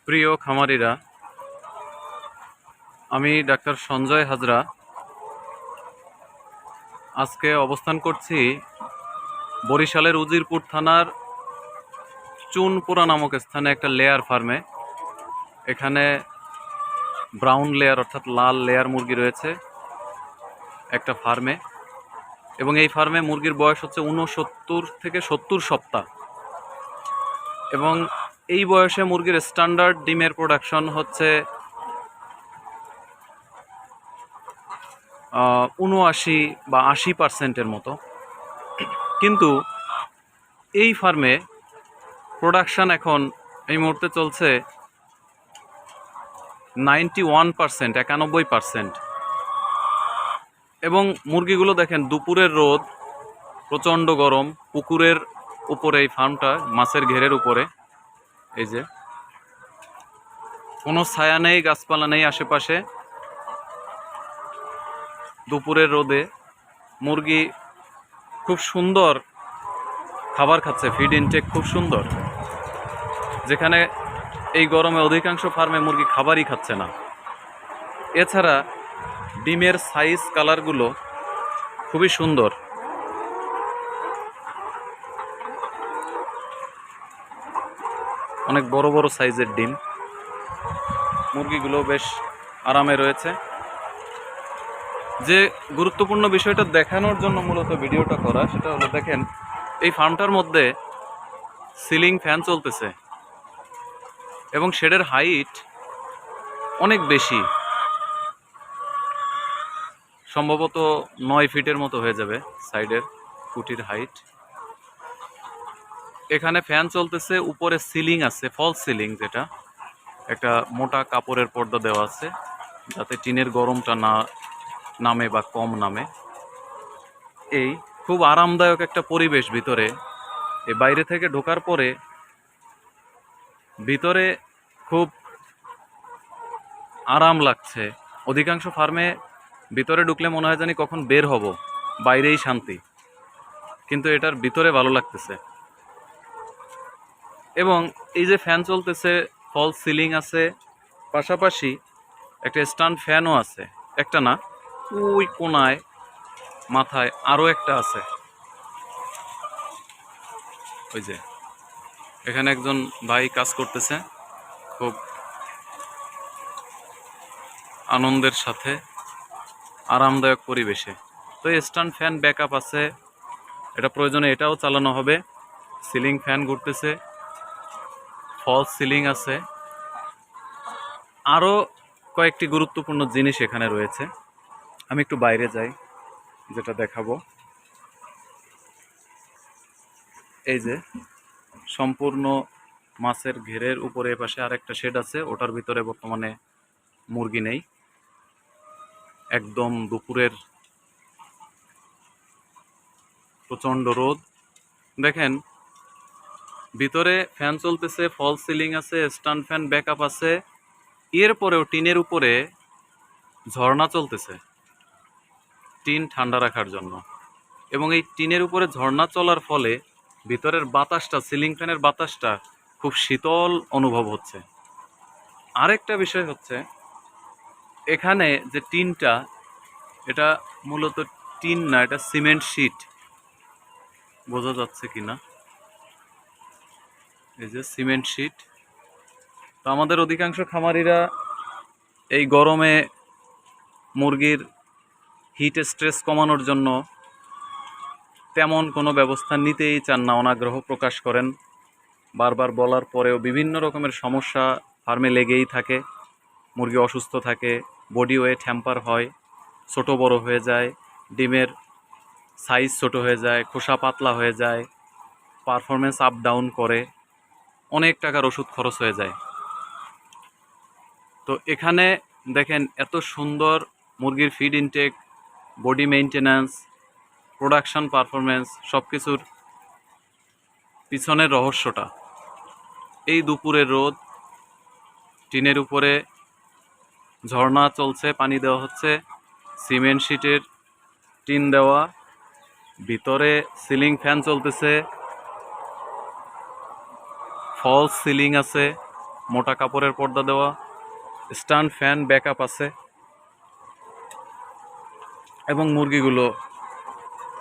প্রিয় খামারিরা, আমি ডাক্তার সঞ্জয় হাজরা আজকে অবস্থান করছি বরিশালের উজিরপুর থানার চুনপুরা নামক স্থানে একটা লেয়ার ফার্মে। এখানে ব্রাউন লেয়ার অর্থাৎ লাল লেয়ার মুরগি রয়েছে একটা ফার্মে, এবং এই ফার্মে মুরগির বয়স হচ্ছে 69 থেকে 70 সপ্তাহ, এবং এই বয়সে মুরগির স্ট্যান্ডার্ড ডিমের প্রোডাকশন হচ্ছে 79 বা 80% মতো। কিন্তু এই ফার্মে প্রোডাকশান এখন এই মুহূর্তে চলছে 91%, 91%। এবং মুরগিগুলো দেখেন, দুপুরের রোদ, প্রচণ্ড গরম, পুকুরের উপরে এই ফার্মটা, মাছের ঘেরের উপরে। এই যে কোনো ছায়া নেই, গাছপালা নেই আশেপাশে। দুপুরের রোদে মুরগি খুব সুন্দর খাবার খাচ্ছে, ফিড ইনটেক খুব সুন্দর, যেখানে এই গরমে অধিকাংশ ফার্মে মুরগি খাবারই খাচ্ছে না। এছাড়া ডিমের সাইজ কালারগুলো খুবই সুন্দর। অনেক বড় বড় সাইজের ডিম, মুরগিগুলো বেশ আরামে রয়েছে। যে গুরুত্বপূর্ণ বিষয়টা দেখানোর জন্য মূলত ভিডিওটা করা, সেটা হলো দেখেন, এই ফার্মটার মধ্যে সিলিং ফ্যান চলতেছে এবং শেডের হাইট অনেক বেশি, সম্ভবত 9 ফিটের মতো হয়ে যাবে সাইডের খুঁটির হাইট। এখানে ফ্যান চলতেছে, উপরে সিলিং আছে, ফলস সিলিং, যেটা একটা মোটা কাপড়ের পর্দা দেওয়া আছে যাতে টিনের গরমটা না নামে বা কম নামে। এই খুব আরামদায়ক একটা পরিবেশ ভিতরে। এই বাইরে থেকে ঢোকার পরে ভিতরে খুব আরাম লাগছে। অধিকাংশ ফার্মে ভিতরে ঢুকলে মনে হয় জানি কখন বের হব, বাইরেই শান্তি, কিন্তু এটার ভিতরে ভালো লাগতেছে। এবং এই যে ফ্যান চলতেছে, ফলস সিলিং আছে, পাশাপাশি একটা স্ট্যান্ড ফ্যানও আছে। একটা না, ওই কোনায় মাথায় আরও একটা আছে। ওই যে এখানে একজন ভাই কাজ করতেছে খুব আনন্দের সাথে, আরামদায়ক পরিবেশে। তো এই স্ট্যান্ড ফ্যান ব্যাকআপ আছে, এটা প্রয়োজনে এটাও চালানো হবে। সিলিং ফ্যান ঘুরতেছে, ফলস সিলিং আছে, আরও কয়েকটি গুরুত্বপূর্ণ জিনিস এখানে রয়েছে। আমি একটু বাইরে যাই, যেটা দেখাবো। এই যে সম্পূর্ণ মাছের ঘেরের উপরে পাশে আরেকটা শেড আছে, ওটার ভিতরে বর্তমানে মুরগি নেই। একদম দুপুরের প্রচণ্ড রোদ। দেখেন ভিতরে ফ্যান চলতেছে, ফলস সিলিং আছে, স্ট্যান্ড ফ্যান ব্যাকআপ আছে, এরপরেও টিনের উপরে ঝর্ণা চলতেছে টিন ঠান্ডা রাখার জন্য। এবং এই টিনের উপরে ঝর্ণা চলার ফলে ভিতরের বাতাসটা, সিলিং ফ্যানের বাতাসটা খুব শীতল অনুভব হচ্ছে। আরেকটা বিষয় হচ্ছে, এখানে যে টিনটা, এটা মূলত টিন না, এটা সিমেন্ট শিট। বোঝা যাচ্ছে কিনা, এই যে সিমেন্ট শিট। তো আমাদের অধিকাংশ খামারিরা এই গরমে মুরগির হিট স্ট্রেস কমানোর জন্য তেমন কোনো ব্যবস্থা নিতেই চান না, অনাগ্রহ প্রকাশ করেন। বারবার বলার পরেও বিভিন্ন রকমের সমস্যা ফার্মে লেগেই থাকে। মুরগি অসুস্থ থাকে, বডি ওয়েট হ্যাম্পার হয়, ছোট বড় হয়ে যায়, ডিমের সাইজ ছোট হয়ে যায়, খোসা পাতলা হয়ে যায়, পারফরমেন্স আপ ডাউন করে, অনেক টাকার ওষুধ খরচ হয়ে যায়। তো এখানে দেখেন এত সুন্দর মুরগির feed intake, body maintenance, production performance, সব কিছুর পিছনের রহস্যটা। এই দুপুরের রোদ, টিনের উপরে ঝর্ণা চলছে, পানি দেওয়া হচ্ছে, সিমেন্ট শিটের টিন দেওয়া, ভিতরে সিলিং ফ্যান চলতেছে, ফলস সিলিং আছে, মোটা কাপড়ের পর্দা দেওয়া, স্ট্যান্ড ফ্যান ব্যাকআপ আছে এবং মুরগিগুলো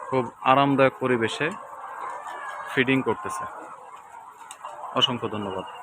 খুব আরামদায়ক পরিবেশে ফিডিং করতেছে। অসংখ্য ধন্যবাদ।